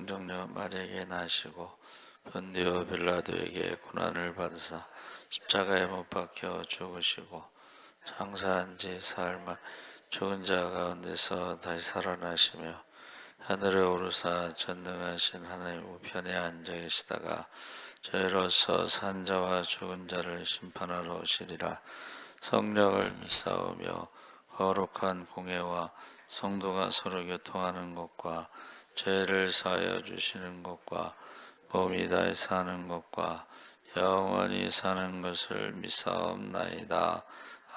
성정녀 마리아에게 나시고 본디오 빌라도에게 고난을 받으사 십자가에 못 박혀 죽으시고 장사한 지 사흘 만 죽은 자 가운데서 다시 살아나시며 하늘에 오르사 전능하신 하나님 우편에 앉아 계시다가 저희로서 산 자와 죽은 자를 심판하러 오시리라. 성령을 믿사오며 거룩한 공회와 성도가 서로 교통하는 것과 죄를 사하여 주시는 것과 몸이 다시 사는 것과 영원히 사는 것을 믿사옵나이다.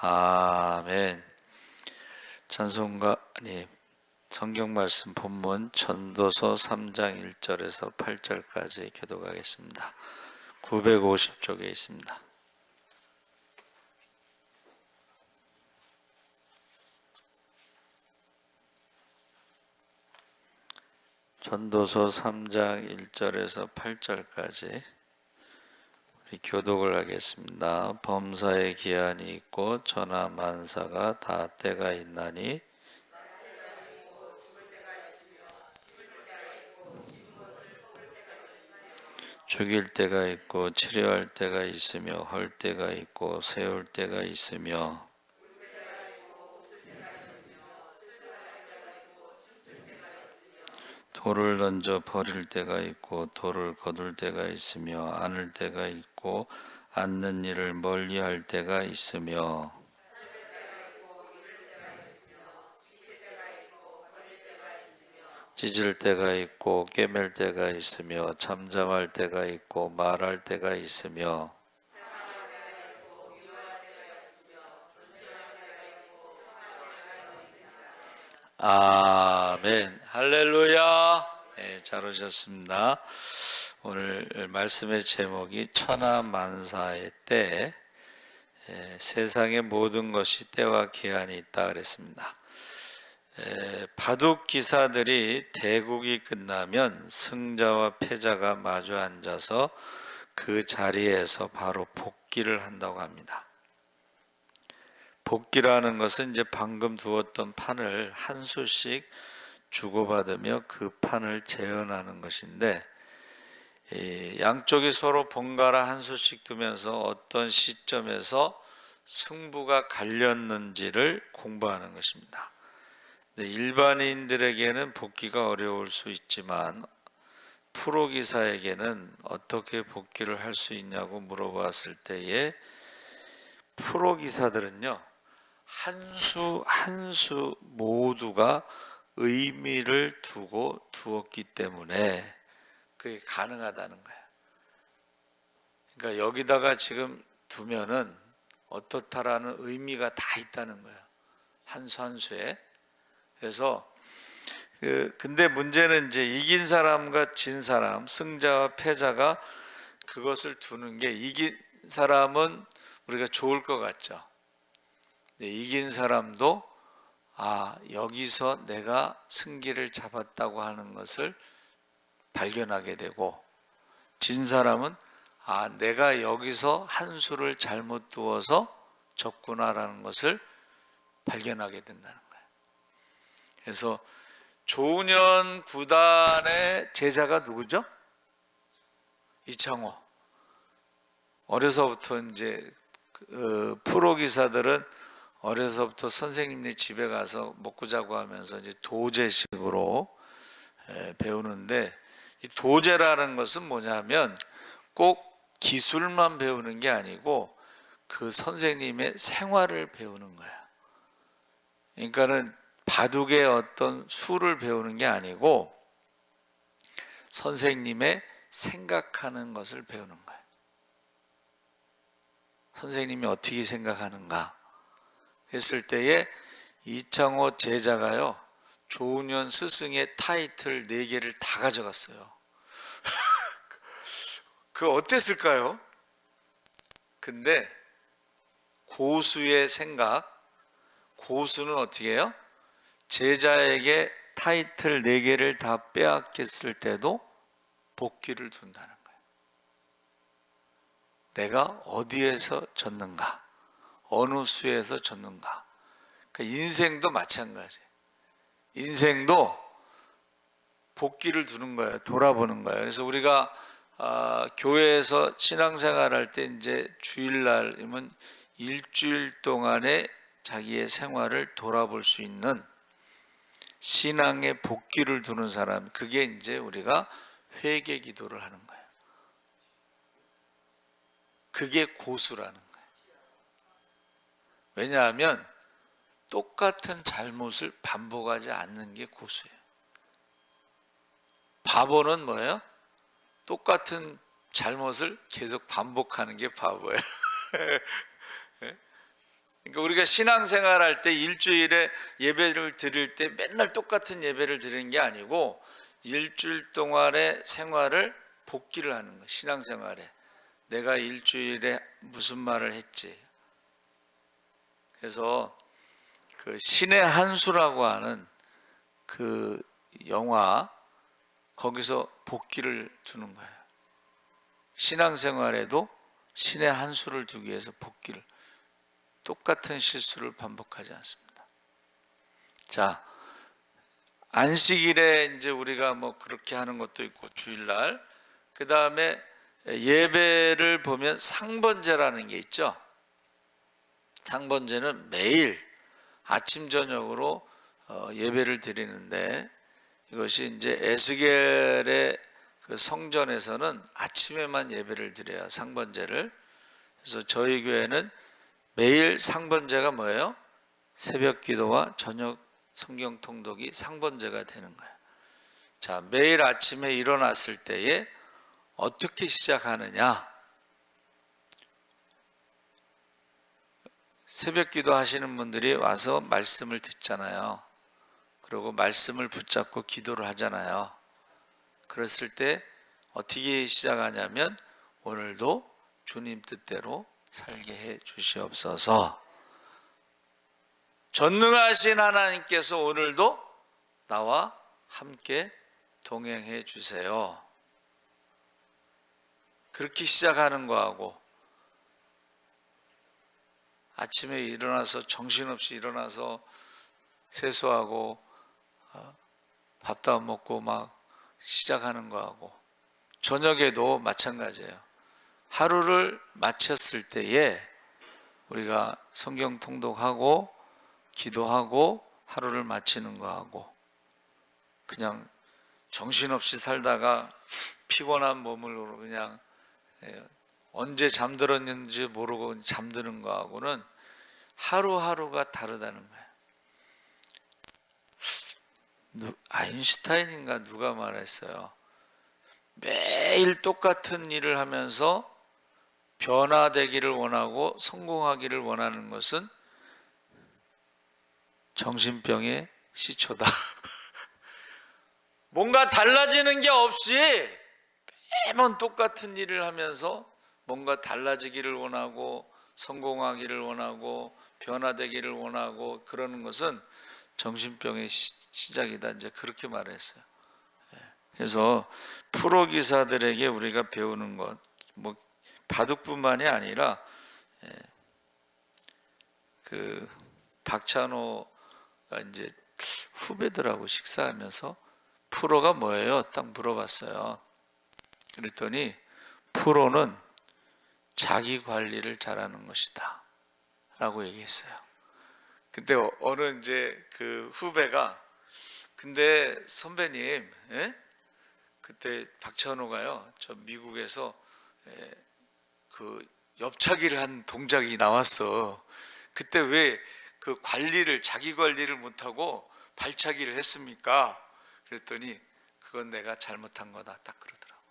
아멘. 찬송가 성경 말씀 본문 전도서 3장 1절에서 8절까지 교독하겠습니다. 950쪽에 있습니다. 전도서 3장 1절에서 8절까지 우리 교독을 하겠습니다. 범사의 기한이 있고 천하 만사가 다 때가 있나니 죽일 때가 있고 치료할 때가 있으며 헐 때가 있고 세울 때가 있으며 돌을 던져 버릴 때가 있고 돌을 거둘 때가 있으며 안을 때가 있고 앉는 일을 멀리할 때가 있으며 찢을 때가 있고 꿰맬 때가 있으며 잠잠할 때가 있고 말할 때가 있으며 아멘. 할렐루야. 네, 잘 오셨습니다. 오늘 말씀의 제목이 천하만사의 때, 세상의 모든 것이 때와 기한이 있다 그랬습니다. 바둑 기사들이 대국이 끝나면 승자와 패자가 마주 앉아서 그 자리에서 바로 복기를 한다고 합니다. 복기라는 것은 이제 방금 두었던 판을 한 수씩 주고받으며 그 판을 재현하는 것인데, 양쪽이 서로 번갈아 한 수씩 두면서 어떤 시점에서 승부가 갈렸는지를 공부하는 것입니다. 일반인들에게는 복기가 어려울 수 있지만 프로 기사에게는 어떻게 복기를 할 수 있냐고 물어봤을 때에 프로 기사들은요, 한 수 한 수 모두가 의미를 두고 두었기 때문에 그게 가능하다는 거예요. 그러니까 여기다가 지금 두면은 어떻다라는 의미가 다 있다는 거예요. 한 수 한 수에. 그래서 근데 문제는 이제 이긴 사람과 진 사람, 승자와 패자가 그것을 두는 게, 이긴 사람은 우리가 좋을 것 같죠. 이긴 사람도 여기서 내가 승기를 잡았다고 하는 것을 발견하게 되고, 진 사람은 내가 여기서 한 수를 잘못 두어서 졌구나라는 것을 발견하게 된다는 거예요. 그래서 조은현 구단의 제자가 누구죠? 이창호. 어려서부터 이제 프로 기사들은 어려서부터 선생님네 집에 가서 먹고 자고 하면서 이제 도제식으로 배우는데, 이 도제라는 것은 뭐냐면 꼭 기술만 배우는 게 아니고 그 선생님의 생활을 배우는 거야. 그러니까는 바둑의 어떤 수를 배우는 게 아니고 선생님의 생각하는 것을 배우는 거예요. 선생님이 어떻게 생각하는가 했을 때에 이창호 제자가요, 조은현 스승의 타이틀 4개를 다 가져갔어요. 그거 어땠을까요? 근데 고수의 생각, 고수는 어떻게 해요? 제자에게 타이틀 4개를 다 빼앗겼을 때도 복기를 둔다는 거예요. 내가 어디에서 졌는가, 어느 수에서 졌는가. 그러니까 인생도 마찬가지예요. 인생도 복귀를 두는 거예요. 돌아보는 거예요. 그래서 우리가 교회에서 신앙생활할 때 이제 주일날이면 일주일 동안의 자기의 생활을 돌아볼 수 있는 신앙의 복귀를 두는 사람, 그게 이제 우리가 회개 기도를 하는 거예요. 그게 고수라는 거예요. 왜냐하면 똑같은 잘못을 반복하지 않는 게 고수예요. 바보는 뭐예요? 똑같은 잘못을 계속 반복하는 게 바보예요. 그러니까 우리가 신앙생활 할 때 일주일에 예배를 드릴 때 맨날 똑같은 예배를 드리는 게 아니고 일주일 동안의 생활을 복기를 하는 거예요. 신앙생활에 내가 일주일에 무슨 말을 했지. 그래서 그 신의 한 수라고 하는 그 영화, 거기서 복기를 두는 거예요. 신앙생활에도 신의 한 수를 두기 위해서 복기를, 똑같은 실수를 반복하지 않습니다. 자, 안식일에 이제 우리가 뭐 그렇게 하는 것도 있고 주일날, 그 다음에 예배를 보면 상번제라는 게 있죠. 상번제는 매일 아침 저녁으로 예배를 드리는데, 이것이 이제 에스겔의 그 성전에서는 아침에만 예배를 드려요, 상번제를. 그래서 저희 교회는 매일 상번제가 뭐예요? 새벽 기도와 저녁 성경 통독이 상번제가 되는 거예요. 자, 매일 아침에 일어났을 때에 어떻게 시작하느냐? 새벽 기도 하시는 분들이 와서 말씀을 듣잖아요. 그리고 말씀을 붙잡고 기도를 하잖아요. 그랬을 때 어떻게 시작하냐면, 오늘도 주님 뜻대로 살게 해 주시옵소서. 전능하신 하나님께서 오늘도 나와 함께 동행해 주세요. 그렇게 시작하는 거하고, 아침에 일어나서 정신없이 일어나서 세수하고 밥도 안 먹고 막 시작하는 거하고, 저녁에도 마찬가지예요. 하루를 마쳤을 때에 우리가 성경 통독하고 기도하고 하루를 마치는 거하고, 그냥 정신없이 살다가 피곤한 몸으로 그냥 언제 잠들었는지 모르고 잠드는 거하고는 하루하루가 다르다는 거예요. 아인슈타인인가 누가 말했어요. 매일 똑같은 일을 하면서 변화되기를 원하고 성공하기를 원하는 것은 정신병의 시초다. 뭔가 달라지는 게 없이 매번 똑같은 일을 하면서 뭔가 달라지기를 원하고 성공하기를 원하고 변화되기를 원하고 그러는 것은 정신병의 시작이다, 이제 그렇게 말했어요. 그래서 프로 기사들에게 우리가 배우는 것, 뭐 바둑뿐만이 아니라 그 박찬호가 이제 후배들하고 식사하면서 프로가 뭐예요? 딱 물어봤어요. 그랬더니 프로는 자기 관리를 잘하는 것이다 라고 얘기했어요. 근데 어느 이제 그 후배가, 근데 선배님, 그때 박찬호가요, 저 미국에서 그 옆차기를 한 동작이 나왔어. 그때 왜 그 관리를, 자기 관리를 못하고 발차기를 했습니까? 그랬더니 그건 내가 잘못한 거다, 딱 그러더라고.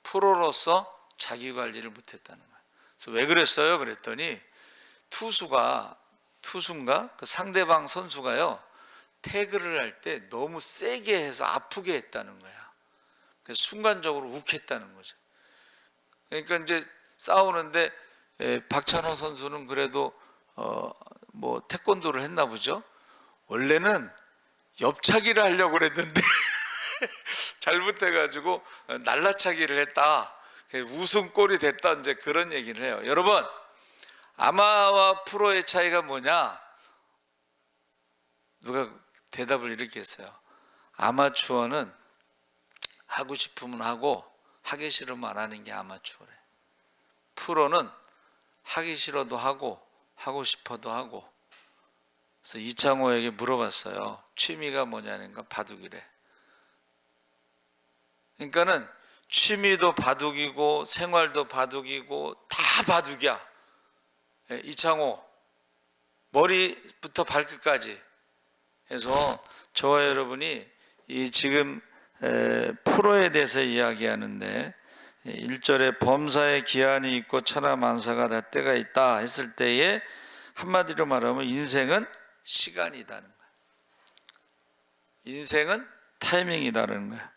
프로로서 자기 관리를 못했다는 거야. 그래서 왜 그랬어요? 그랬더니 투수인가 그 상대방 선수가요, 태그를 할 때 너무 세게 해서 아프게 했다는 거야. 그래서 순간적으로 욱했다는 거죠. 그러니까 이제 싸우는데 박찬호 선수는 그래도 뭐 태권도를 했나 보죠. 원래는 옆차기를 하려고 그랬는데 잘못해가지고 날라차기를 했다. 우승골이 됐다, 이제 그런 얘기를 해요. 여러분, 아마와 프로의 차이가 뭐냐? 누가 대답을 이렇게 했어요. 아마추어는 하고 싶으면 하고 하기 싫으면 안 하는 게 아마추어래. 프로는 하기 싫어도 하고 싶어도 하고. 그래서 이창호에게 물어봤어요. 취미가 뭐냐니까 바둑이래. 그러니까는 취미도 바둑이고 생활도 바둑이고 다 바둑이야. 이창호 머리부터 발끝까지. 그래서 저와 여러분이 이 지금 프로에 대해서 이야기하는데 1절에 범사에 기한이 있고 천하만사가 다 때가 있다 했을 때에 한마디로 말하면 인생은 시간이다는 거야. 인생은 타이밍이다는 거야.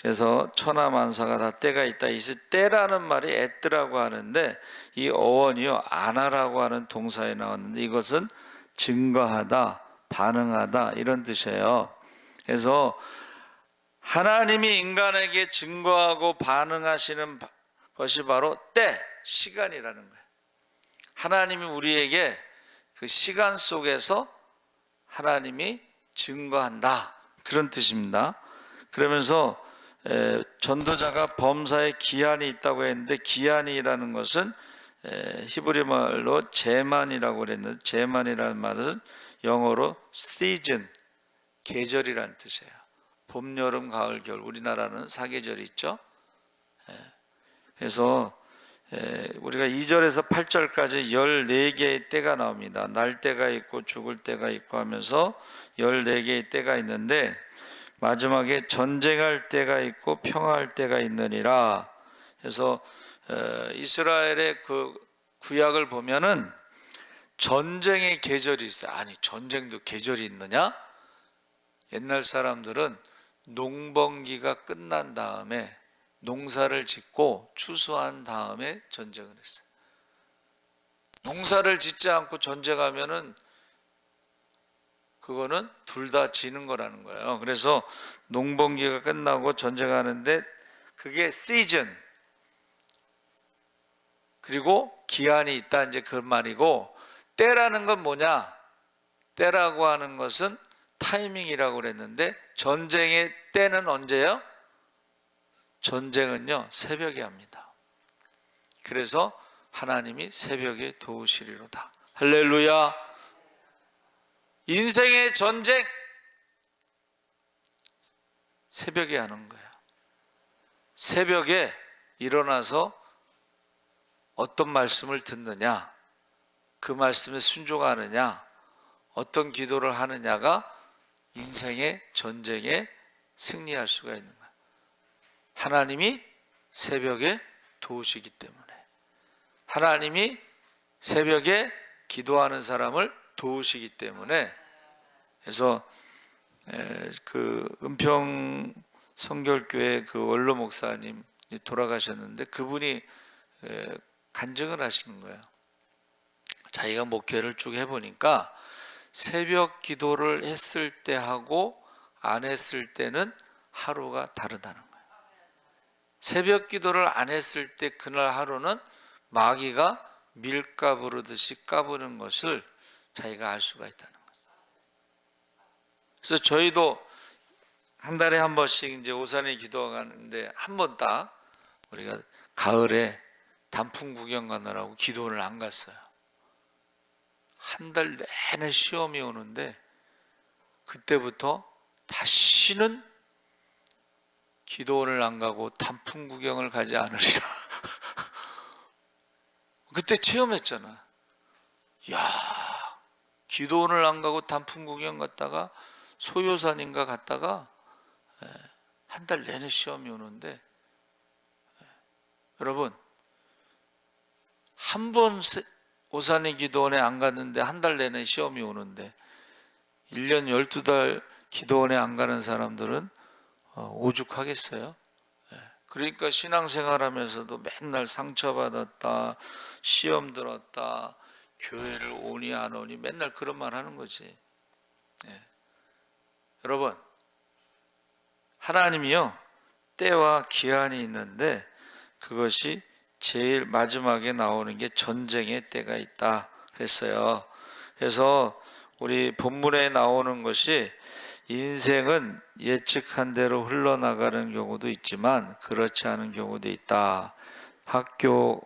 그래서 천하만사가 다 때가 있다. 이 때라는 말이 애뜨라고 하는데 이 어원이요 안하라고 하는 동사에 나왔는데 이것은 증거하다, 반응하다 이런 뜻이에요. 그래서 하나님이 인간에게 증거하고 반응하시는 것이 바로 때, 시간이라는 거예요. 하나님이 우리에게 그 시간 속에서 하나님이 증거한다 그런 뜻입니다. 그러면서 전도자가 범사에 기한이 있다고 했는데 기한이라는 것은 히브리 말로 제만이라고 그랬는데 제만이라는 말은 영어로 season, 계절이라는 뜻이에요. 봄, 여름, 가을, 겨울. 우리나라는 사계절이 있죠. 그래서 우리가 2절에서 8절까지 14개의 때가 나옵니다. 날 때가 있고 죽을 때가 있고 하면서 14개의 때가 있는데 마지막에 전쟁할 때가 있고 평화할 때가 있느니라. 그래서 이스라엘의 그 구약을 보면은 전쟁의 계절이 있어요. 아니 전쟁도 계절이 있느냐? 옛날 사람들은 농번기가 끝난 다음에 농사를 짓고 추수한 다음에 전쟁을 했어요. 농사를 짓지 않고 전쟁하면은 그거는 둘 다 지는 거라는 거예요. 그래서 농번기가 끝나고 전쟁하는데 그게 시즌 그리고 기한이 있다 이제 그 말이고 때라는 건 뭐냐? 때라고 하는 것은 타이밍이라고 그랬는데 전쟁의 때는 언제요? 전쟁은요 새벽에 합니다. 그래서 하나님이 새벽에 도우시리로다. 할렐루야. 인생의 전쟁 새벽에 하는 거예요. 새벽에 일어나서 어떤 말씀을 듣느냐, 그 말씀에 순종하느냐, 어떤 기도를 하느냐가 인생의 전쟁에 승리할 수가 있는 거예요. 하나님이 새벽에 도우시기 때문에. 하나님이 새벽에 기도하는 사람을 도우시기 때문에. 그래서 그 은평 성결교회 그 원로 목사님 돌아가셨는데 그분이 간증을 하시는 거예요. 자기가 목회를 쭉 해보니까 새벽 기도를 했을 때 하고 안 했을 때는 하루가 다르다는 거예요. 새벽 기도를 안 했을 때 그날 하루는 마귀가 밀가 부르듯이 까부는 것을 자기가 알 수가 있다는 거예요. 그래서 저희도 한 달에 한 번씩 이제 오산에 기도하는데 한 번 딱 우리가 가을에 단풍 구경 가느라고 기도를 안 갔어요. 한 달 내내 시험이 오는데 그때부터 다시는 기도원을 안 가고 단풍 구경을 가지 않으리라. 그때 체험했잖아. 야, 기도원을 안 가고 단풍 구경 갔다가 소요산인가 갔다가 한 달 내내 시험이 오는데 여러분 한 번 오산의 기도원에 안 갔는데 한 달 내내 시험이 오는데 1년 12달 기도원에 안 가는 사람들은 오죽하겠어요? 그러니까 신앙생활하면서도 맨날 상처받았다, 시험 들었다, 교회를 오니 안 오니 맨날 그런 말 하는 거지. 여러분 하나님이요 때와 기한이 있는데 그것이 제일 마지막에 나오는 게 전쟁의 때가 있다 그랬어요. 그래서 우리 본문에 나오는 것이 인생은 예측한 대로 흘러나가는 경우도 있지만 그렇지 않은 경우도 있다. 학교,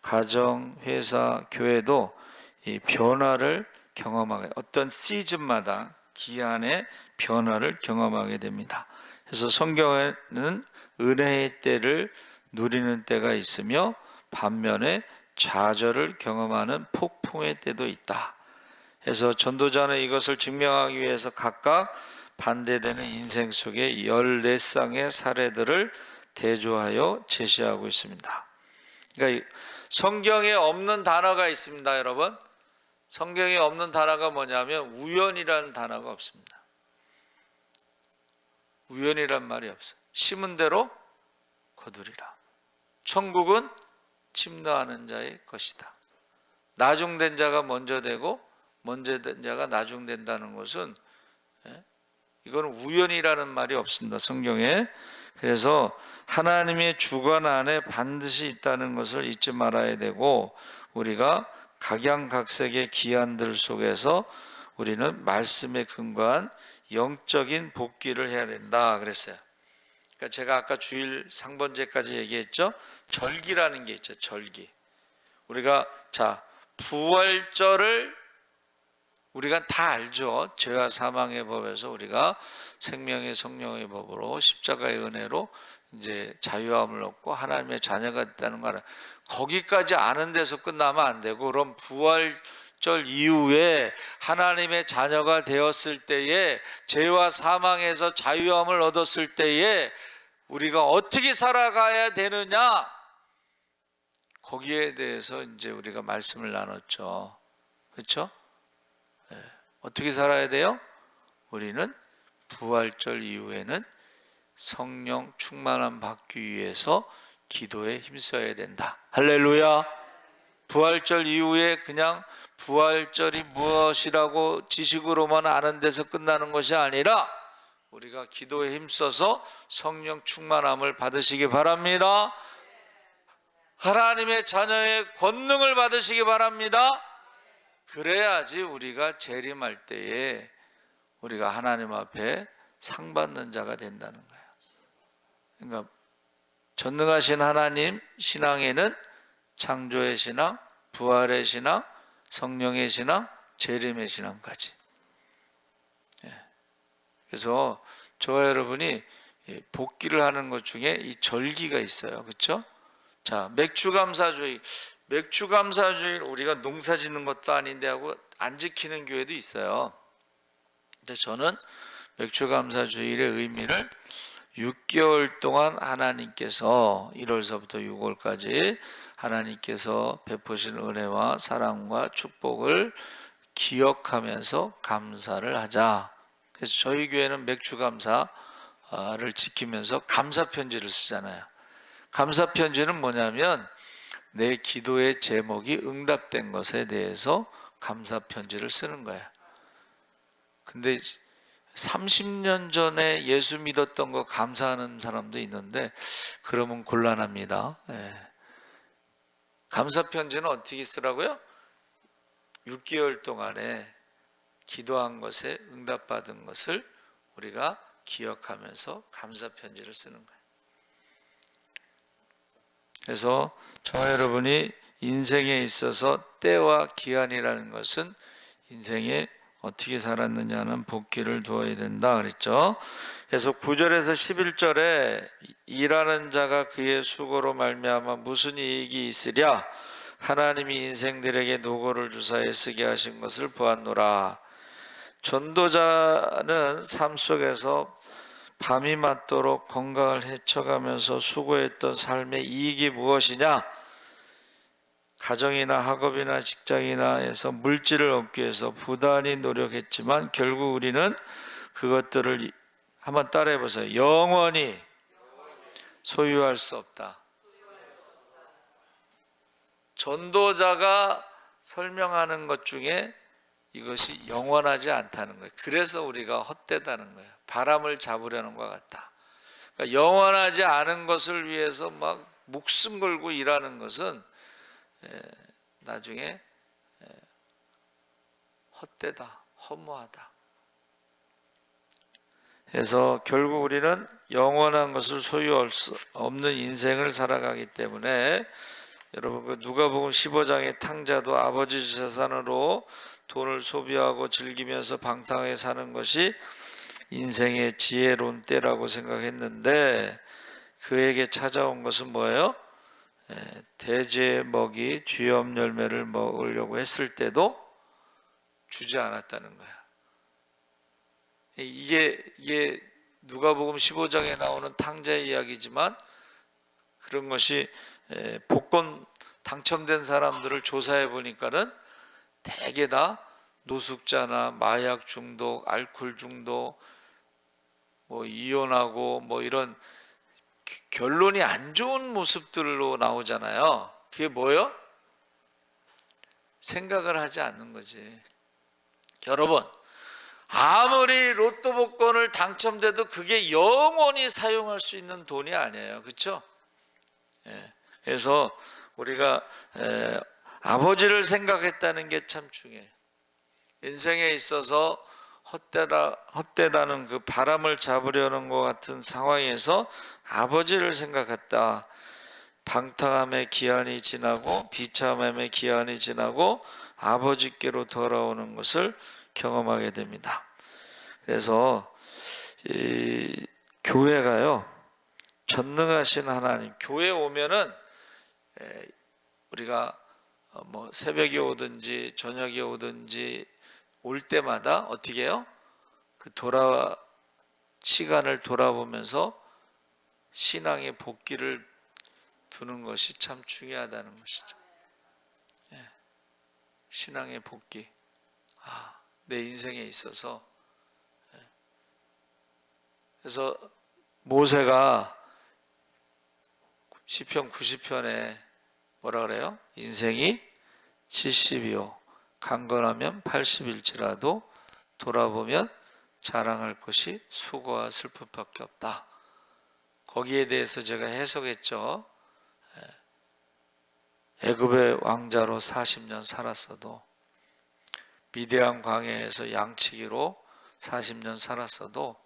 가정, 회사, 교회도 이 변화를 경험하게, 어떤 시즌마다 기한의 변화를 경험하게 됩니다. 그래서 성경에는 은혜의 때를 누리는 때가 있으며 반면에 좌절을 경험하는 폭풍의 때도 있다. 그래서 전도자는 이것을 증명하기 위해서 각각 반대되는 인생 속의 14쌍의 사례들을 대조하여 제시하고 있습니다. 그러니까 성경에 없는 단어가 있습니다, 여러분. 성경에 없는 단어가 뭐냐면 우연이라는 단어가 없습니다. 우연이란 말이 없어요. 심은 대로 거두리라. 천국은 침노하는 자의 것이다. 나중된 자가 먼저 되고 먼저 된 자가 나중된다는 것은 이거는 우연이라는 말이 없습니다, 성경에. 그래서 하나님의 주관 안에 반드시 있다는 것을 잊지 말아야 되고, 우리가 각양각색의 기한들 속에서 우리는 말씀에 근거한 영적인 복귀를 해야 된다 그랬어요. 그러니까 제가 아까 주일 상번제까지 얘기했죠. 절기라는 게 있죠. 절기. 우리가 부활절을 우리가 다 알죠. 죄와 사망의 법에서 우리가 생명의 성령의 법으로 십자가의 은혜로 이제 자유함을 얻고 하나님의 자녀가 됐다는 거 알아요. 거기까지 아는 데서 끝나면 안 되고, 그럼 부활절 이후에 하나님의 자녀가 되었을 때에, 죄와 사망에서 자유함을 얻었을 때에 우리가 어떻게 살아가야 되느냐, 거기에 대해서 이제 우리가 말씀을 나눴죠. 그렇죠? 어떻게 살아야 돼요? 우리는 부활절 이후에는 성령 충만함 받기 위해서 기도에 힘써야 된다. 할렐루야. 부활절 이후에 그냥 부활절이 무엇이라고 지식으로만 아는 데서 끝나는 것이 아니라 우리가 기도에 힘써서 성령 충만함을 받으시기 바랍니다. 하나님의 자녀의 권능을 받으시기 바랍니다. 그래야지 우리가 재림할 때에 우리가 하나님 앞에 상 받는 자가 된다는 거예요. 그러니까 전능하신 하나님 신앙에는 창조의 신앙, 부활의 신앙, 성령의 신앙, 재림의 신앙까지. 그래서 저와 여러분이 복귀를 하는 것 중에 이 절기가 있어요. 그렇죠? 자, 맥주감사주의. 맥주감사주일 우리가 농사 짓는 것도 아닌데 하고 안 지키는 교회도 있어요. 근데 저는 맥주감사주일의 의미를 6개월 동안 하나님께서 1월서부터 6월까지 하나님께서 베푸신 은혜와 사랑과 축복을 기억하면서 감사를 하자. 그래서 저희 교회는 맥주감사를 지키면서 감사편지를 쓰잖아요. 감사편지는 뭐냐면 내 기도의 제목이 응답된 것에 대해서 감사편지를 쓰는 거예요. 근데 30년 전에 예수 믿었던 거 감사하는 사람도 있는데 그러면 곤란합니다. 감사편지는 어떻게 쓰라고요? 6개월 동안에 기도한 것에 응답받은 것을 우리가 기억하면서 감사편지를 쓰는 거예요. 그래서 저와 여러분이 인생에 있어서 때와 기한이라는 것은 인생에 어떻게 살았느냐는 복기를 두어야 된다 그랬죠. 그래서 9절에서 11절에 일하는 자가 그의 수고로 말미암아 무슨 이익이 있으랴, 하나님이 인생들에게 노고를 주사에 쓰게 하신 것을 보았노라. 전도자는 삶 속에서 밤이 맞도록 건강을 헤쳐가면서 수고했던 삶의 이익이 무엇이냐? 가정이나 학업이나 직장이나 해서 물질을 얻기 위해서 부단히 노력했지만 결국 우리는 그것들을 한번 따라해 보세요. 영원히 소유할 수 없다. 전도자가 설명하는 것 중에 이것이 영원하지 않다는 거예요. 그래서 우리가 헛되다는 거예요. 바람을 잡으려는 것 같다. 그러니까 영원하지 않은 것을 위해서 막 목숨 걸고 일하는 것은 나중에 헛되다, 허무하다. 그래서 결국 우리는 영원한 것을 소유할 수 없는 인생을 살아가기 때문에 여러분, 그 누가복음 15장의 탕자도 아버지 재산으로 돈을 소비하고 즐기면서 방탕하게 사는 것이 인생의 지혜로운 때라고 생각했는데, 그에게 찾아온 것은 뭐예요? 대제의 먹이 쥐염 열매를 먹으려고 했을 때도 주지 않았다는 거야. 이게 누가복음 15장에 나오는 탕자의 이야기지만, 그런 것이 복권 당첨된 사람들을 조사해 보니까는 대개 다 노숙자나 마약 중독, 알코올 중독, 뭐 이혼하고 뭐 이런 결론이 안 좋은 모습들로 나오잖아요. 그게 뭐예요? 생각을 하지 않는 거지. 여러분, 아무리 로또 복권을 당첨돼도 그게 영원히 사용할 수 있는 돈이 아니에요. 그렇죠? 그래서 우리가 아버지를 생각했다는 게 참 중요해요. 인생에 있어서 헛되다는 그 바람을 잡으려는 것 같은 상황에서 아버지를 생각했다. 방탕함의 기한이 지나고 비참함의 기한이 지나고 아버지께로 돌아오는 것을 경험하게 됩니다. 그래서 이 교회가요, 전능하신 하나님, 교회 오면은 우리가 뭐 새벽에 오든지 저녁에 오든지 올 때마다 어떻게 해요? 그 시간을 돌아보면서 신앙의 복기를 두는 것이 참 중요하다는 것이죠. 신앙의 복기. 내 인생에 있어서. 그래서 모세가 시편 90편에 뭐라 그래요? 인생이 70이요 강건하면 80일지라도 돌아보면 자랑할 것이 수고와 슬픔밖에 없다. 거기에 대해서 제가 해석했죠. 애굽의 왕자로 40년 살았어도, 미디안 광야에서 양치기로 40년 살았어도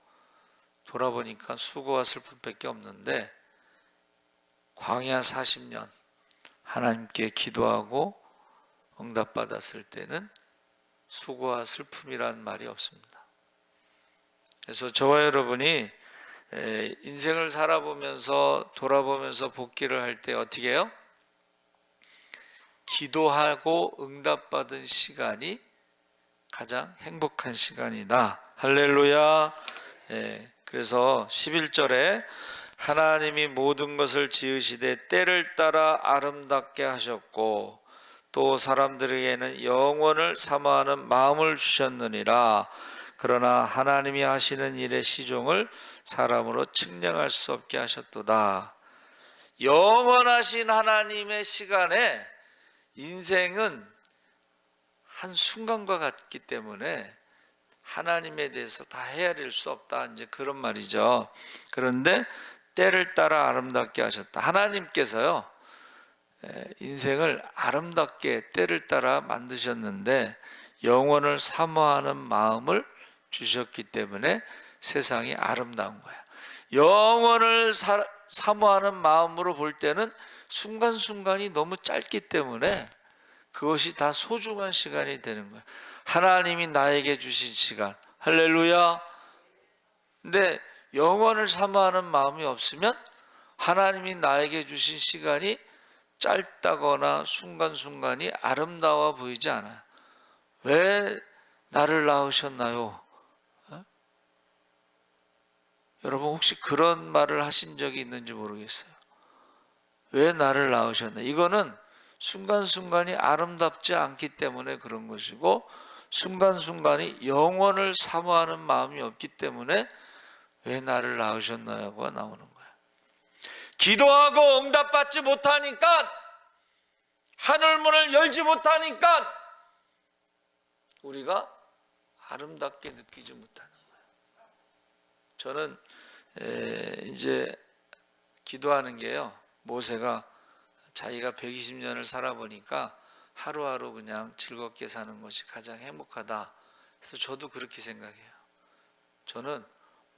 돌아보니까 수고와 슬픔밖에 없는데, 광야 40년 하나님께 기도하고 응답받았을 때는 수고와 슬픔이란 말이 없습니다. 그래서 저와 여러분이 인생을 살아보면서 돌아보면서 복기를 할 때 어떻게 해요? 기도하고 응답받은 시간이 가장 행복한 시간이다. 할렐루야. 그래서 11절에 하나님이 모든 것을 지으시되 때를 따라 아름답게 하셨고 또 사람들에게는 영원을 사모하는 마음을 주셨느니라. 그러나 하나님이 하시는 일의 시종을 사람으로 측량할 수 없게 하셨도다. 영원하신 하나님의 시간에 인생은 한순간과 같기 때문에 하나님에 대해서 다 헤아릴 수 없다, 이제 그런 말이죠. 그런데 때를 따라 아름답게 하셨다. 하나님께서요, 인생을 아름답게 때를 따라 만드셨는데 영원을 사모하는 마음을 주셨기 때문에 세상이 아름다운 거야. 영원을 사모하는 마음으로 볼 때는 순간순간이 너무 짧기 때문에 그것이 다 소중한 시간이 되는 거야. 하나님이 나에게 주신 시간. 할렐루야. 근데 영원을 사모하는 마음이 없으면 하나님이 나에게 주신 시간이 짧다거나 순간순간이 아름다워 보이지 않아요. 왜 나를 낳으셨나요? 여러분 혹시 그런 말을 하신 적이 있는지 모르겠어요. 왜 나를 낳으셨나? 이거는 순간순간이 아름답지 않기 때문에 그런 것이고, 순간순간이 영원을 사모하는 마음이 없기 때문에 왜 나를 낳으셨나요가 나오는 거예요. 기도하고 응답받지 못하니까, 하늘문을 열지 못하니까 우리가 아름답게 느끼지 못하는 거예요. 저는 이제 기도하는 게요, 모세가 자기가 120년을 살아보니까 하루하루 그냥 즐겁게 사는 것이 가장 행복하다. 그래서 저도 그렇게 생각해요. 저는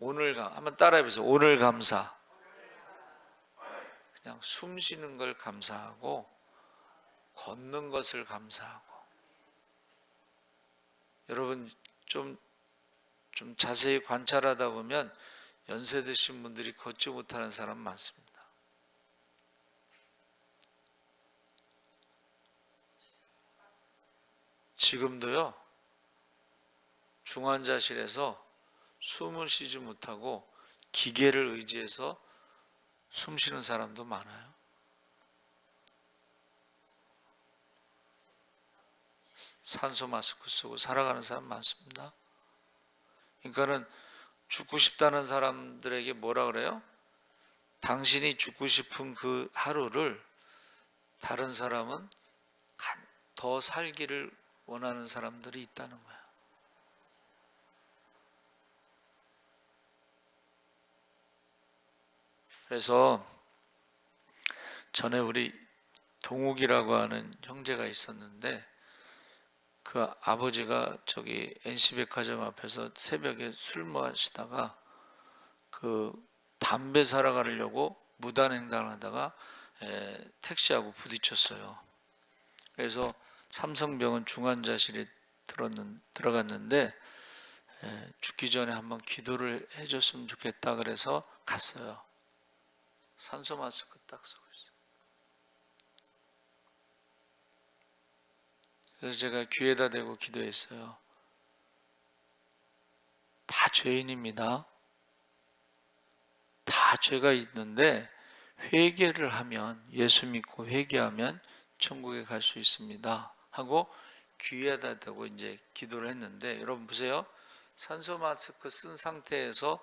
한번 따라해 보세요. 오늘 감사. 그냥 숨 쉬는 걸 감사하고 걷는 것을 감사하고. 여러분 좀 자세히 관찰하다 보면 연세 드신 분들이 걷지 못하는 사람 많습니다. 지금도요, 중환자실에서 숨을 쉬지 못하고 기계를 의지해서 숨 쉬는 사람도 많아요. 산소 마스크 쓰고 살아가는 사람 많습니다. 그러니까는 죽고 싶다는 사람들에게 뭐라 그래요? 당신이 죽고 싶은 그 하루를 다른 사람은 더 살기를 원하는 사람들이 있다는 거야. 그래서 전에 우리 동욱이라고 하는 형제가 있었는데 그 아버지가 저기 NC백화점 앞에서 새벽에 술 마시다가 그 담배 사러 가려고 무단횡단을 하다가 택시하고 부딪혔어요. 그래서 삼성병원 중환자실에 들어갔는데 죽기 전에 한번 기도를 해줬으면 좋겠다 그래서 갔어요. 산소 마스크 딱 쓰고 있어요. 그래서 제가 귀에다 대고 기도했어요. 다 죄인입니다. 다 죄가 있는데 회개를 하면, 예수 믿고 회개하면 천국에 갈 수 있습니다 하고 귀에다 대고 이제 기도를 했는데, 여러분 보세요. 산소 마스크 쓴 상태에서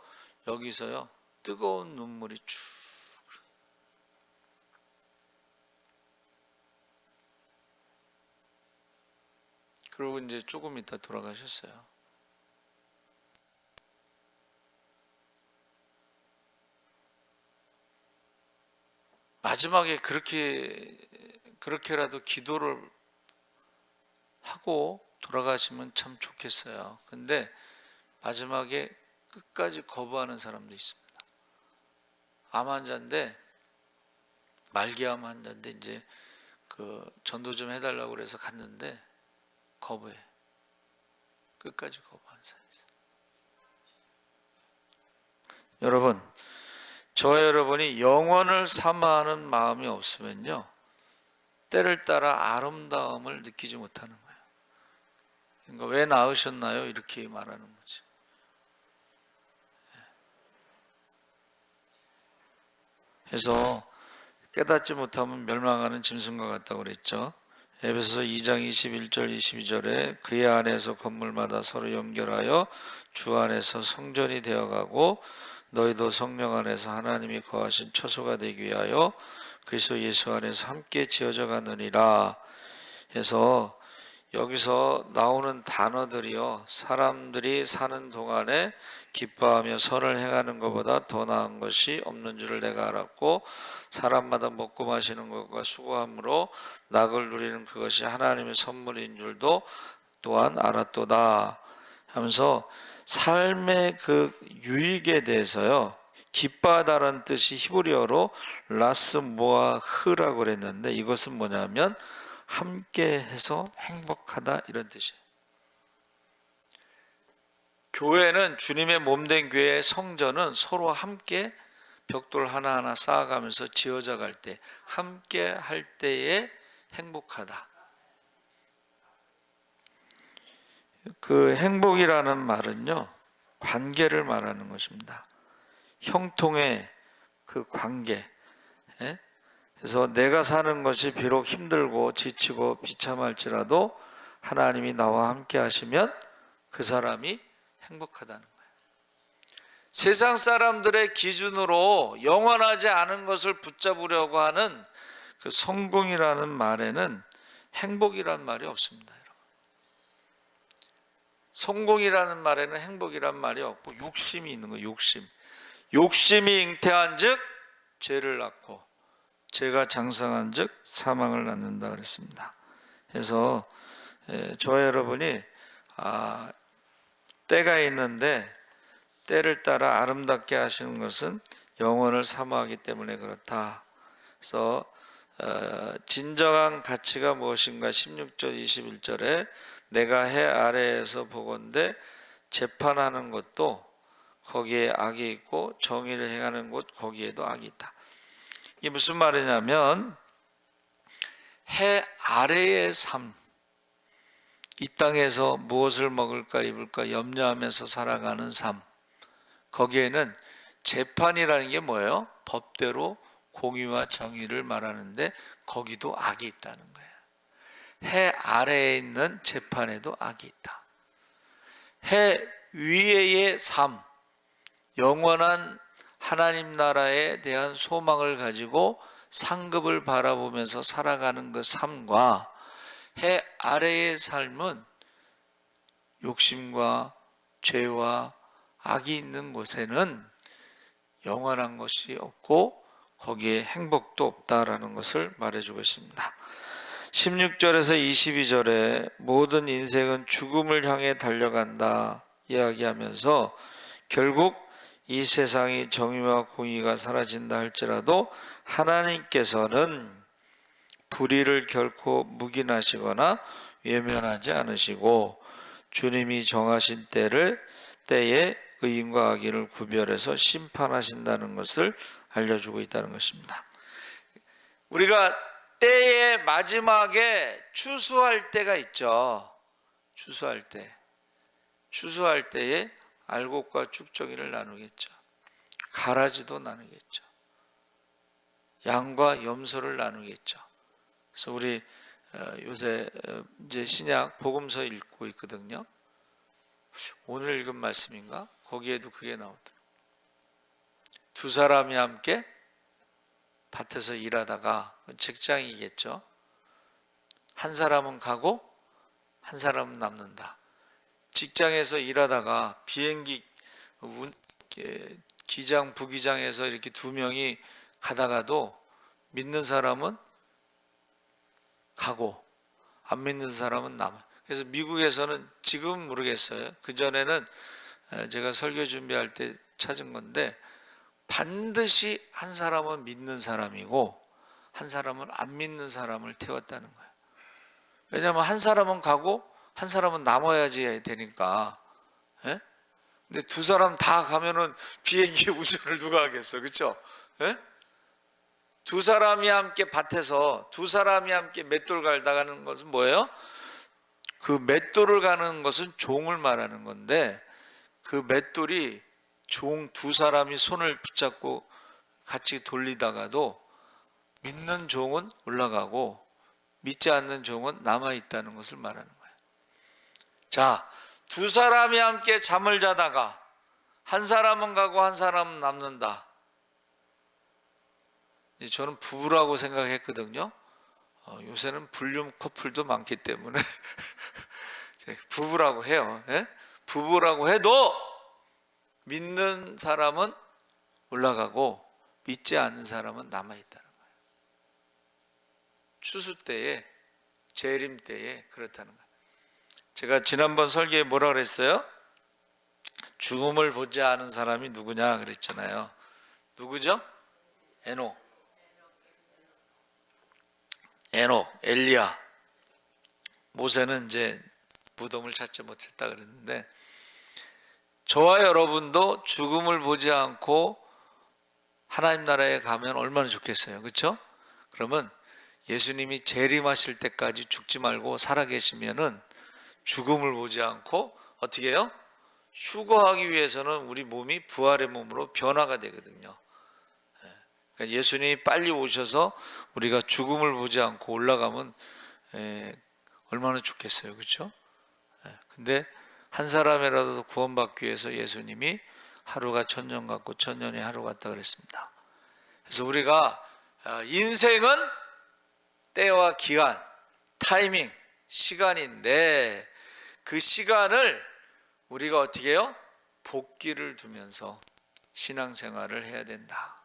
여기서요 뜨거운 눈물이 쭉, 그리고 이제 조금 있다 돌아가셨어요. 마지막에 그렇게라도 기도를 하고 돌아가시면 참 좋겠어요. 근데 마지막에 끝까지 거부하는 사람도 있습니다. 암 환자인데, 말기암 환자인데 이제 그 전도 좀 해달라고 그래서 갔는데 거부해. 끝까지 거부하는 사람이 있어요. 여러분, 저와 여러분이 영원을 사모하는 마음이 없으면요 때를 따라 아름다움을 느끼지 못하는 거예요. 그러니까 왜 낳으셨나요? 이렇게 말하는 거지. 그래서 깨닫지 못하면 멸망하는 짐승과 같다고 그랬죠. 에베소서 2장 21절 22절에 그의 안에서 건물마다 서로 연결하여 주 안에서 성전이 되어가고 너희도 성령 안에서 하나님이 거하신 처소가 되기 위하여 그리스도 예수 안에서 함께 지어져 가느니라. 해서 여기서 나오는 단어들이요, 사람들이 사는 동안에 기뻐하며 선을 행하는 것보다 더 나은 것이 없는 줄을 내가 알았고 사람마다 먹고 마시는 것과 수고함으로 낙을 누리는 그것이 하나님의 선물인 줄도 또한 알았도다 하면서 삶의 그 유익에 대해서요, 기뻐하다라는 뜻이 히브리어로 라스모아흐라고 그랬는데 이것은 뭐냐면 함께 해서 행복하다 이런 뜻이에요. 교회는, 주님의 몸된 교회의 성전은 서로 함께 벽돌 하나하나 쌓아가면서 지어져 갈 때, 함께 할 때에 행복하다. 그 행복이라는 말은요 관계를 말하는 것입니다. 형통의 그 관계. 그래서 내가 사는 것이 비록 힘들고 지치고 비참할지라도 하나님이 나와 함께 하시면 그 사람이 행복하다는 거예요. 세상 사람들의 기준으로 영원하지 않은 것을 붙잡으려고 하는 그 성공이라는 말에는 행복이란 말이 없습니다. 여러분. 성공이라는 말에는 행복이란 말이 없고 욕심이 있는 거예요. 욕심이 잉태한 즉 죄를 낳고 죄가 장성한 즉 사망을 낳는다 그랬습니다. 그래서 저와 여러분이 때가 있는데 때를 따라 아름답게 하시는 것은 영원을 사모하기 때문에 그렇다. 그래서 진정한 가치가 무엇인가 16절 21절에 내가 해 아래에서 보건대 재판하는 것도 거기에 악이 있고 정의를 행하는 곳 거기에도 악이 있다. 이게 무슨 말이냐면 해 아래의 삶, 이 땅에서 무엇을 먹을까 입을까 염려하면서 살아가는 삶, 거기에는 재판이라는 게 뭐예요? 법대로 공의와 정의를 말하는데 거기도 악이 있다는 거예요. 해 아래에 있는 재판에도 악이 있다. 해 위에의 삶, 영원한 하나님 나라에 대한 소망을 가지고 상급을 바라보면서 살아가는 그 삶과 해 아래의 삶은 욕심과 죄와 악이 있는 곳에는 영원한 것이 없고 거기에 행복도 없다라는 것을 말해주고 있습니다. 16절에서 22절에 모든 인생은 죽음을 향해 달려간다 이야기하면서 결국 이 세상이 정의와 공의가 사라진다 할지라도 하나님께서는 불의를 결코 묵인하시거나 외면하지 않으시고 주님이 정하신 때에 의인과 악인을 구별해서 심판하신다는 것을 알려주고 있다는 것입니다. 우리가 때의 마지막에 추수할 때가 있죠. 추수할 때에 알곡과 쭉정이를 나누겠죠. 가라지도 나누겠죠. 양과 염소를 나누겠죠. 그래서 우리 요새 이제 신약 복음서 읽고 있거든요. 오늘 읽은 말씀인가? 거기에도 그게 나오더라고요. 두 사람이 함께 밭에서 일하다가 직장이겠죠. 한 사람은 가고 한 사람은 남는다. 직장에서 일하다가 비행기 기장 부기장에서 이렇게 두 명이 가다가도 믿는 사람은 가고 안 믿는 사람은 남아. 그래서 미국에서는 지금 모르겠어요. 그전에는 제가 설교 준비할 때 찾은 건데 반드시 한 사람은 믿는 사람이고 한 사람은 안 믿는 사람을 태웠다는 거예요. 왜냐하면 한 사람은 가고 한 사람은 남아야지 되니까. 예? 근데 두 사람 다 가면은 비행기 운전을 누가 하겠어, 그렇죠? 예? 두 사람이 함께 밭에서 두 사람이 함께 맷돌 갈다가는 것은 뭐예요? 그 맷돌을 가는 것은 종을 말하는 건데 그 맷돌이 종 두 사람이 손을 붙잡고 같이 돌리다가도 믿는 종은 올라가고 믿지 않는 종은 남아있다는 것을 말하는 거예요. 자, 두 사람이 함께 잠을 자다가 한 사람은 가고 한 사람은 남는다. 저는 부부라고 생각했거든요. 요새는 불륜 커플도 많기 때문에 부부라고 해요. 예? 부부라고 해도 믿는 사람은 올라가고 믿지 않는 사람은 남아있다는 거예요. 추수 때에, 재림 때에 그렇다는 거예요. 제가 지난번 설교에 뭐라 그랬어요? 죽음을 보지 않은 사람이 누구냐 그랬잖아요. 누구죠? 에녹, 엘리야. 모세는 이제 무덤을 찾지 못했다 그랬는데 저와 여러분도 죽음을 보지 않고 하나님 나라에 가면 얼마나 좋겠어요. 그렇죠? 그러면 예수님이 재림하실 때까지 죽지 말고 살아계시면은 죽음을 보지 않고 어떻게 해요? 휴거하기 위해서는 우리 몸이 부활의 몸으로 변화가 되거든요. 그러니까 예수님이 빨리 오셔서 우리가 죽음을 보지 않고 올라가면 얼마나 좋겠어요. 그렇죠? 근데 한 사람이라도 구원받기 위해서 예수님이 하루가 천년 같고 천년이 하루 같다 그랬습니다. 그래서 우리가 인생은 때와 기간, 타이밍, 시간인데 그 시간을 우리가 어떻게 해요? 복기를 두면서 신앙생활을 해야 된다.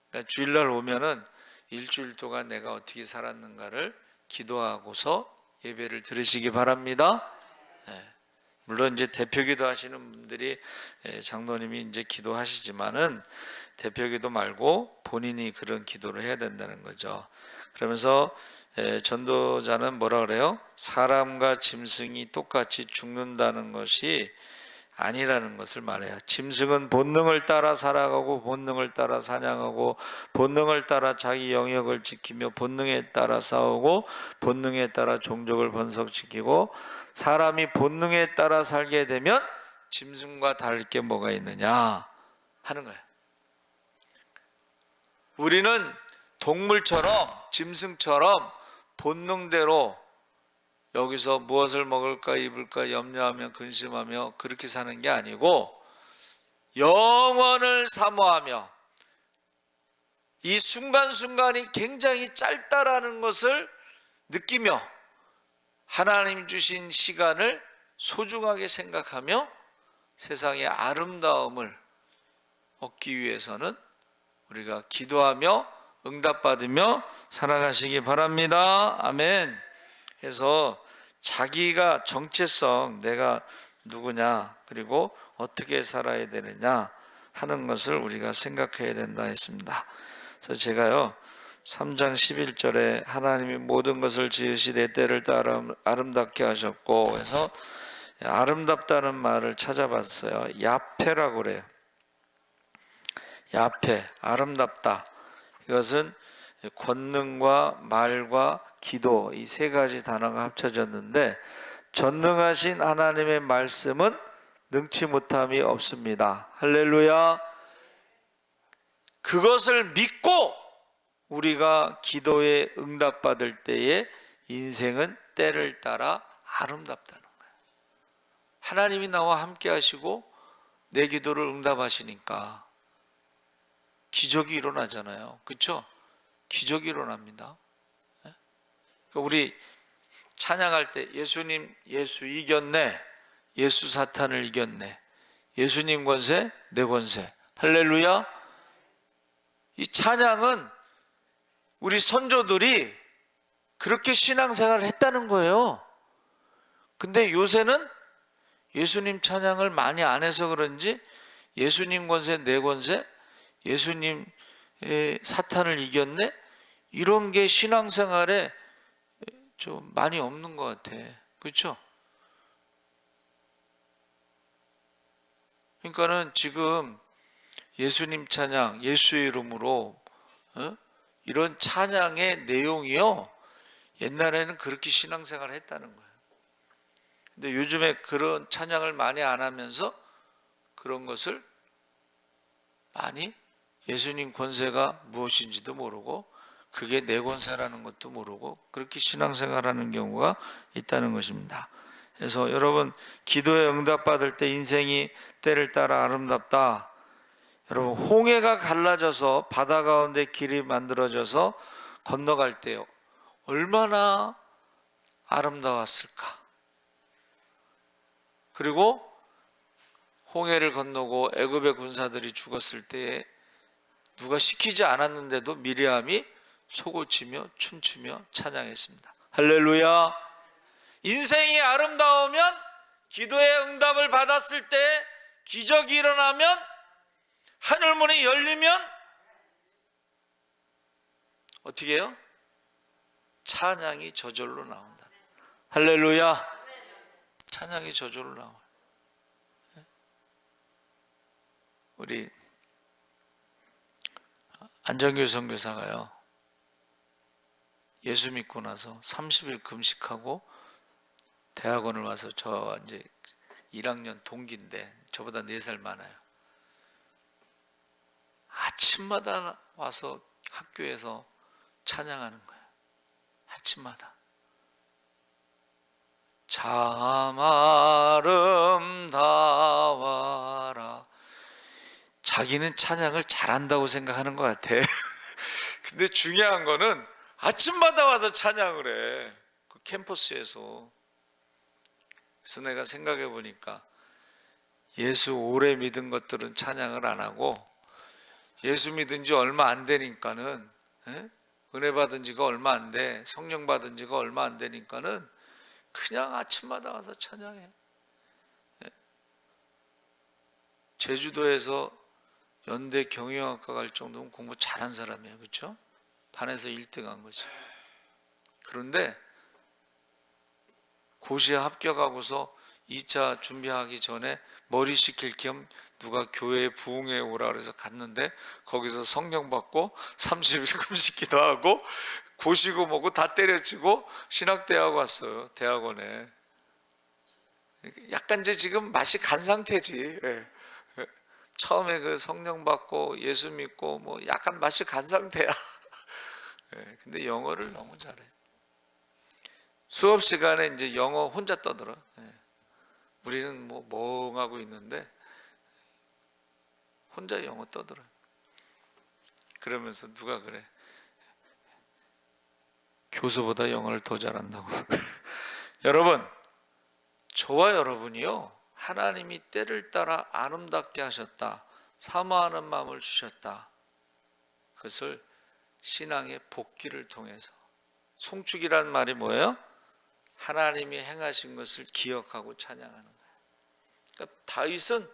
그러니까 주일날 오면은 일주일 동안 내가 어떻게 살았는가를 기도하고서 예배를 들으시기 바랍니다. 물론 이제 대표기도 하시는 분들이 장로님이 이제 기도하시지만은 대표기도 말고 본인이 그런 기도를 해야 된다는 거죠. 그러면서 전도자는 뭐라 그래요? 사람과 짐승이 똑같이 죽는다는 것이 아니라는 것을 말해요. 짐승은 본능을 따라 살아가고 본능을 따라 사냥하고 본능을 따라 자기 영역을 지키며 본능에 따라 싸우고 본능에 따라 종족을 번성시키고, 사람이 본능에 따라 살게 되면 짐승과 다를 게 뭐가 있느냐 하는 거예요. 우리는 동물처럼 짐승처럼 본능대로 여기서 무엇을 먹을까 입을까 염려하며 근심하며 그렇게 사는 게 아니고, 영원을 사모하며 이 순간순간이 굉장히 짧다라는 것을 느끼며 하나님 주신 시간을 소중하게 생각하며 세상의 아름다움을 얻기 위해서는 우리가 기도하며 응답받으며 살아가시기 바랍니다. 아멘. 그래서 자기가 정체성, 내가 누구냐, 그리고 어떻게 살아야 되느냐 하는 것을 우리가 생각해야 된다 했습니다. 그래서 제가요 3장 11절에 하나님이 모든 것을 지으시되 때를 따라 아름답게 하셨고, 그래서 아름답다는 말을 찾아봤어요. 야페라고 그래요. 야페, 아름답다. 이것은 권능과 말과 기도, 이 세 가지 단어가 합쳐졌는데, 전능하신 하나님의 말씀은 능치 못함이 없습니다. 할렐루야. 그것을 믿고 우리가 기도에 응답받을 때에 인생은 때를 따라 아름답다는 거예요. 하나님이 나와 함께 하시고 내 기도를 응답하시니까 기적이 일어나잖아요. 그렇죠? 기적이 일어납니다. 우리 찬양할 때 예수님, 예수 이겼네, 예수 사탄을 이겼네, 예수님 권세 내 권세, 할렐루야. 이 찬양은 우리 선조들이 그렇게 신앙생활을 했다는 거예요. 근데 요새는 예수님 찬양을 많이 안 해서 그런지 예수님 권세 내 권세, 예수님 사탄을 이겼네, 이런 게 신앙생활에 좀 많이 없는 것 같아. 그렇죠? 그러니까는 지금 예수님 찬양, 예수의 이름으로 이런 찬양의 내용이요, 옛날에는 그렇게 신앙생활을 했다는 거예요. 근데 요즘에 그런 찬양을 많이 안 하면서 그런 것을 많이, 예수님 권세가 무엇인지도 모르고 그게 내 권세라는 것도 모르고 그렇게 신앙생활하는 경우가 있다는 것입니다. 그래서 여러분, 기도에 응답받을 때 인생이 때를 따라 아름답다. 여러분, 홍해가 갈라져서 바다 가운데 길이 만들어져서 건너갈 때요, 얼마나 아름다웠을까. 그리고 홍해를 건너고 애굽의 군사들이 죽었을 때에 누가 시키지 않았는데도 미리암이 속을 치며 춤추며 찬양했습니다. 할렐루야. 인생이 아름다우면, 기도의 응답을 받았을 때 기적이 일어나면, 하늘문이 열리면 어떻게 해요? 찬양이 저절로 나온다. 할렐루야. 찬양이 저절로 나와요. 우리 안정규 선교사가요, 예수 믿고 나서 30일 금식하고 대학원을 와서, 저 이제 1학년 동기인데 저보다 4살 많아요. 아침마다 와서 학교에서 찬양하는 거예요. 아침마다. 참 아름다워라. 자기는 찬양을 잘한다고 생각하는 것 같아. 근데 중요한 거는 아침마다 와서 찬양을 해, 그 캠퍼스에서. 그래서 내가 생각해 보니까 예수 오래 믿은 것들은 찬양을 안 하고, 예수 믿은 지 얼마 안 되니까는, 은혜 받은 지가 얼마 안 돼, 성령 받은 지가 얼마 안 되니까는 그냥 아침마다 와서 찬양해. 제주도에서 연대 경영학과 갈 정도면 공부 잘한 사람이에요. 그렇죠? 반에서 1등한 거지. 그런데 고시에 합격하고서 2차 준비하기 전에 머리 식힐 겸 누가 교회에 부흥회 오라 그래서 갔는데 거기서 성령 받고 30일 금식기도 하고 고시고 뭐고 다 때려치고 신학대학 왔어요. 대학원에. 약간 이제 지금 맛이 간 상태지. 예. 처음에 그 성령 받고 예수 믿고 뭐 약간 맛이 간 상태야. 예. 근데 영어를 너무 잘해. 수업 시간에 이제 영어 혼자 떠들어. 예. 우리는 뭐 멍하고 있는데 혼자 영어 떠들어. 그러면서 누가 그래? 교수보다 영어를 더 잘한다고. 여러분, 저와 여러분이요, 하나님이 때를 따라 아름답게 하셨다, 사모하는 마음을 주셨다. 그것을 신앙의 복기를 통해서. 송축이라는 말이 뭐예요? 하나님이 행하신 것을 기억하고 찬양하는 거예요. 그러니까 다윗은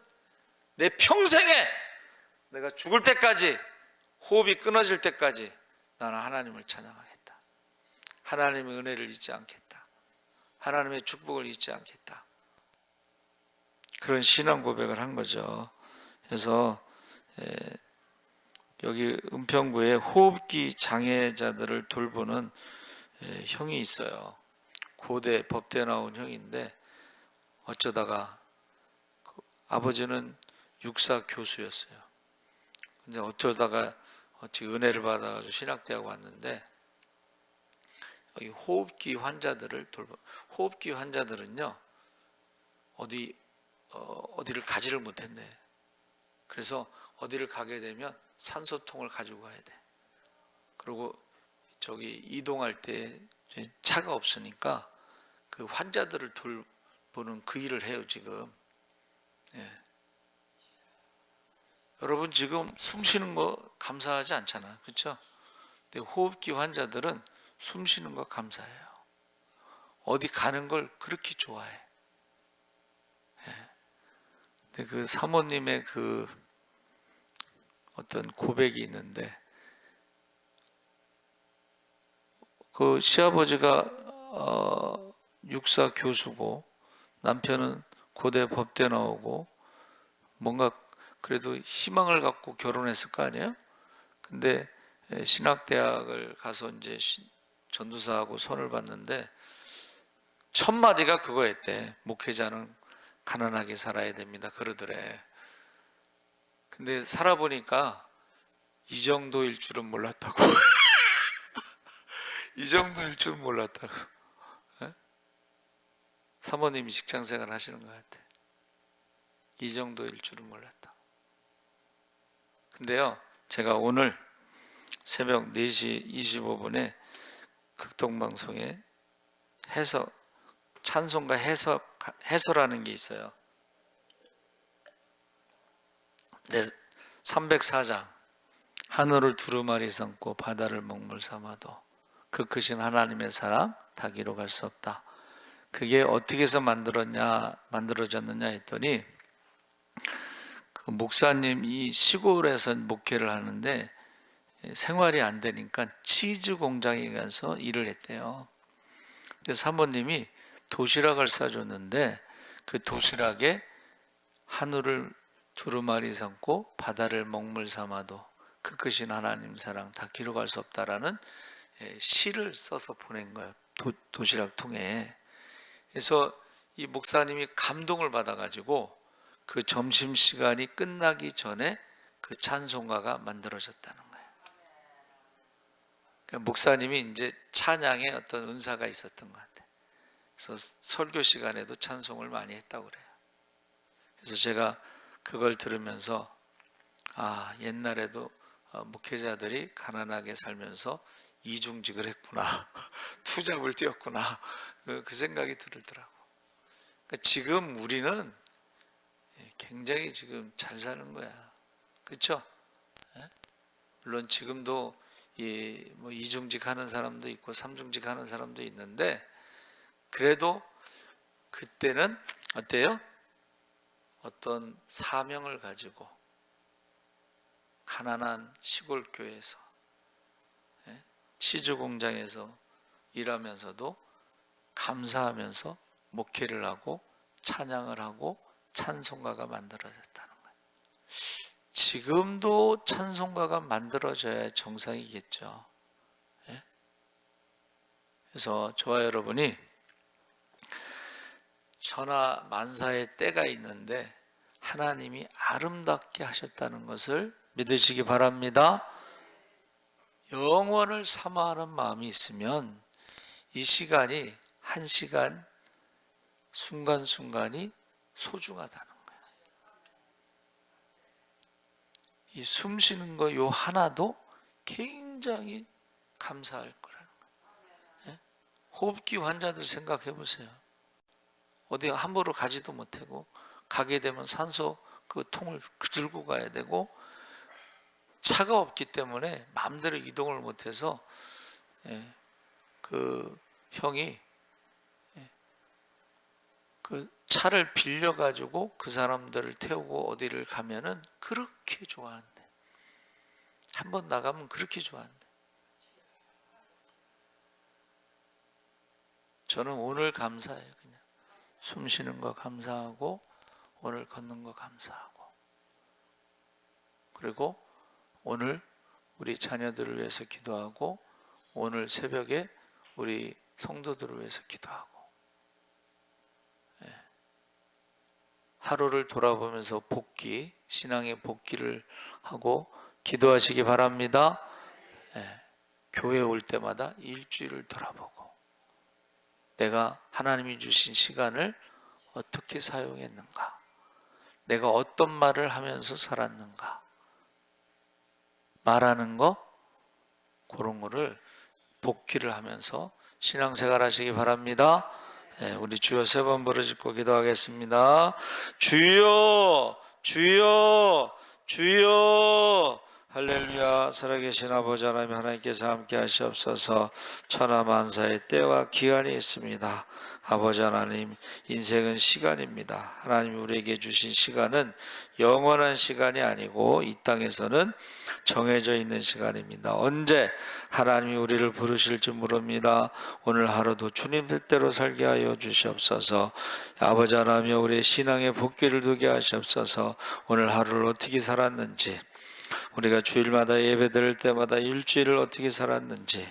내 평생에 내가 죽을 때까지, 호흡이 끊어질 때까지 나는 하나님을 찬양하겠다. 하나님의 은혜를 잊지 않겠다. 하나님의 축복을 잊지 않겠다. 그런 신앙 고백을 한 거죠. 그래서 여기 은평구에 호흡기 장애자들을 돌보는 형이 있어요. 고대 법대 나온 형인데 어쩌다가 아버지는 육사 교수였어요. 근데 어쩌다가 은혜를 받아가지고 신학대학 왔는데 여기 호흡기 환자들을 호흡기 환자들은요 어디를 가지를 못했네. 그래서 어디를 가게 되면 산소통을 가지고 가야 돼. 그리고 저기 이동할 때 차가 없으니까 그 환자들을 돌보는 그 일을 해요 지금. 예. 여러분 지금 숨 쉬는 거 감사하지 않잖아, 그렇죠? 근데 호흡기 환자들은 숨 쉬는 거 감사해요. 어디 가는 걸 그렇게 좋아해. 예. 근데 그 사모님의 그 어떤 고백이 있는데, 그 시아버지가 육사 교수고 남편은 고대 법대 나오고 뭔가 그래도 희망을 갖고 결혼했을 거 아니에요? 근데 신학대학을 가서 이제 전도사하고 손을 봤는데 첫 마디가 그거였대. 목회자는 가난하게 살아야 됩니다. 그러더래. 근데 살아보니까 이 정도일 줄은 몰랐다고. 이 정도일 줄은 몰랐다고. 에? 사모님이 직장생활 하시는 것 같아. 이 정도일 줄은 몰랐다. 근데요, 제가 오늘 새벽 4시 25분에 극동방송에 찬송가 해설하는 게 있어요. 304장. 하늘을 두루마리 삼고 바다를 먹물 삼아도 그 크신 하나님의 사랑 다 기록할 수 없다. 그게 어떻게 해서 만들어졌느냐 했더니, 그 목사님이 시골에서 목회를 하는데 생활이 안 되니까 치즈 공장에 가서 일을 했대요. 근데 사모님이 도시락을 싸줬는데 그 도시락에 하늘을 두루마리 삼고 바다를 먹물 삼아도 그 크신 하나님 사랑 다 기록할 수 없다라는 시를 써서 보낸 거예요. 도시락 통에. 그래서 이 목사님이 감동을 받아가지고 그 점심시간이 끝나기 전에 그 찬송가가 만들어졌다는 거예요. 그러니까 목사님이 이제 찬양에 어떤 은사가 있었던 것 같아요. 그래서 설교 시간에도 찬송을 많이 했다고 그래요. 그래서 제가 그걸 들으면서 옛날에도 목회자들이 가난하게 살면서 이중직을 했구나. 투잡을 뛰었구나. 그 생각이 들더라고. 그러니까 지금 우리는 굉장히 지금 잘 사는 거야. 그렇죠? 물론 지금도 뭐 이중직 하는 사람도 있고 삼중직 하는 사람도 있는데, 그래도 그때는 어때요? 어떤 사명을 가지고 가난한 시골 교회에서 치즈 공장에서 일하면서도 감사하면서 목회를 하고 찬양을 하고 찬송가가 만들어졌다는 거예요. 지금도 찬송가가 만들어져야 정상이겠죠. 그래서 저와 여러분이 천하 만사의 때가 있는데 하나님이 아름답게 하셨다는 것을 믿으시기 바랍니다. 영원을 사모하는 마음이 있으면 이 시간이 한 시간 순간순간이 소중하다는 거예요. 이 숨 쉬는 거 요 하나도 굉장히 감사할 거라는 거예요. 호흡기 환자들 생각해 보세요. 어디 함부로 가지도 못하고 가게 되면 산소 그 통을 들고 가야 되고 차가 없기 때문에 마음대로 이동을 못해서 그 형이 그 차를 빌려 가지고 그 사람들을 태우고 어디를 가면은 그렇게 좋아한대. 한번 나가면 그렇게 좋아한대. 저는 오늘 감사해요. 그냥 숨 쉬는 거 감사하고 오늘 걷는 거 감사하고 그리고 오늘 우리 자녀들을 위해서 기도하고 오늘 새벽에 우리 성도들을 위해서 기도하고 하루를 돌아보면서 복귀, 신앙의 복귀를 하고 기도하시기 바랍니다. 교회 올 때마다 일주일을 돌아보고 내가 하나님이 주신 시간을 어떻게 사용했는가, 내가 어떤 말을 하면서 살았는가, 말하는 거 그런 거를 복기를 하면서 신앙생활 하시기 바랍니다. 우리 주여 세 번 부르짖고 기도하겠습니다. 주여 주여 주여. 할렐루야. 살아계신 아버지 하나님, 하나님께서 함께 하시옵소서. 천하만사의 때와 기한이 있습니다. 아버지 하나님, 인생은 시간입니다. 하나님 우리에게 주신 시간은 영원한 시간이 아니고 이 땅에서는 정해져 있는 시간입니다. 언제 하나님이 우리를 부르실지 모릅니다. 오늘 하루도 주님 뜻대로 살게 하여 주시옵소서. 아버지 하나님, 우리의 신앙의 복귀를 두게 하시옵소서. 오늘 하루를 어떻게 살았는지, 우리가 주일마다 예배 드릴 때마다 일주일을 어떻게 살았는지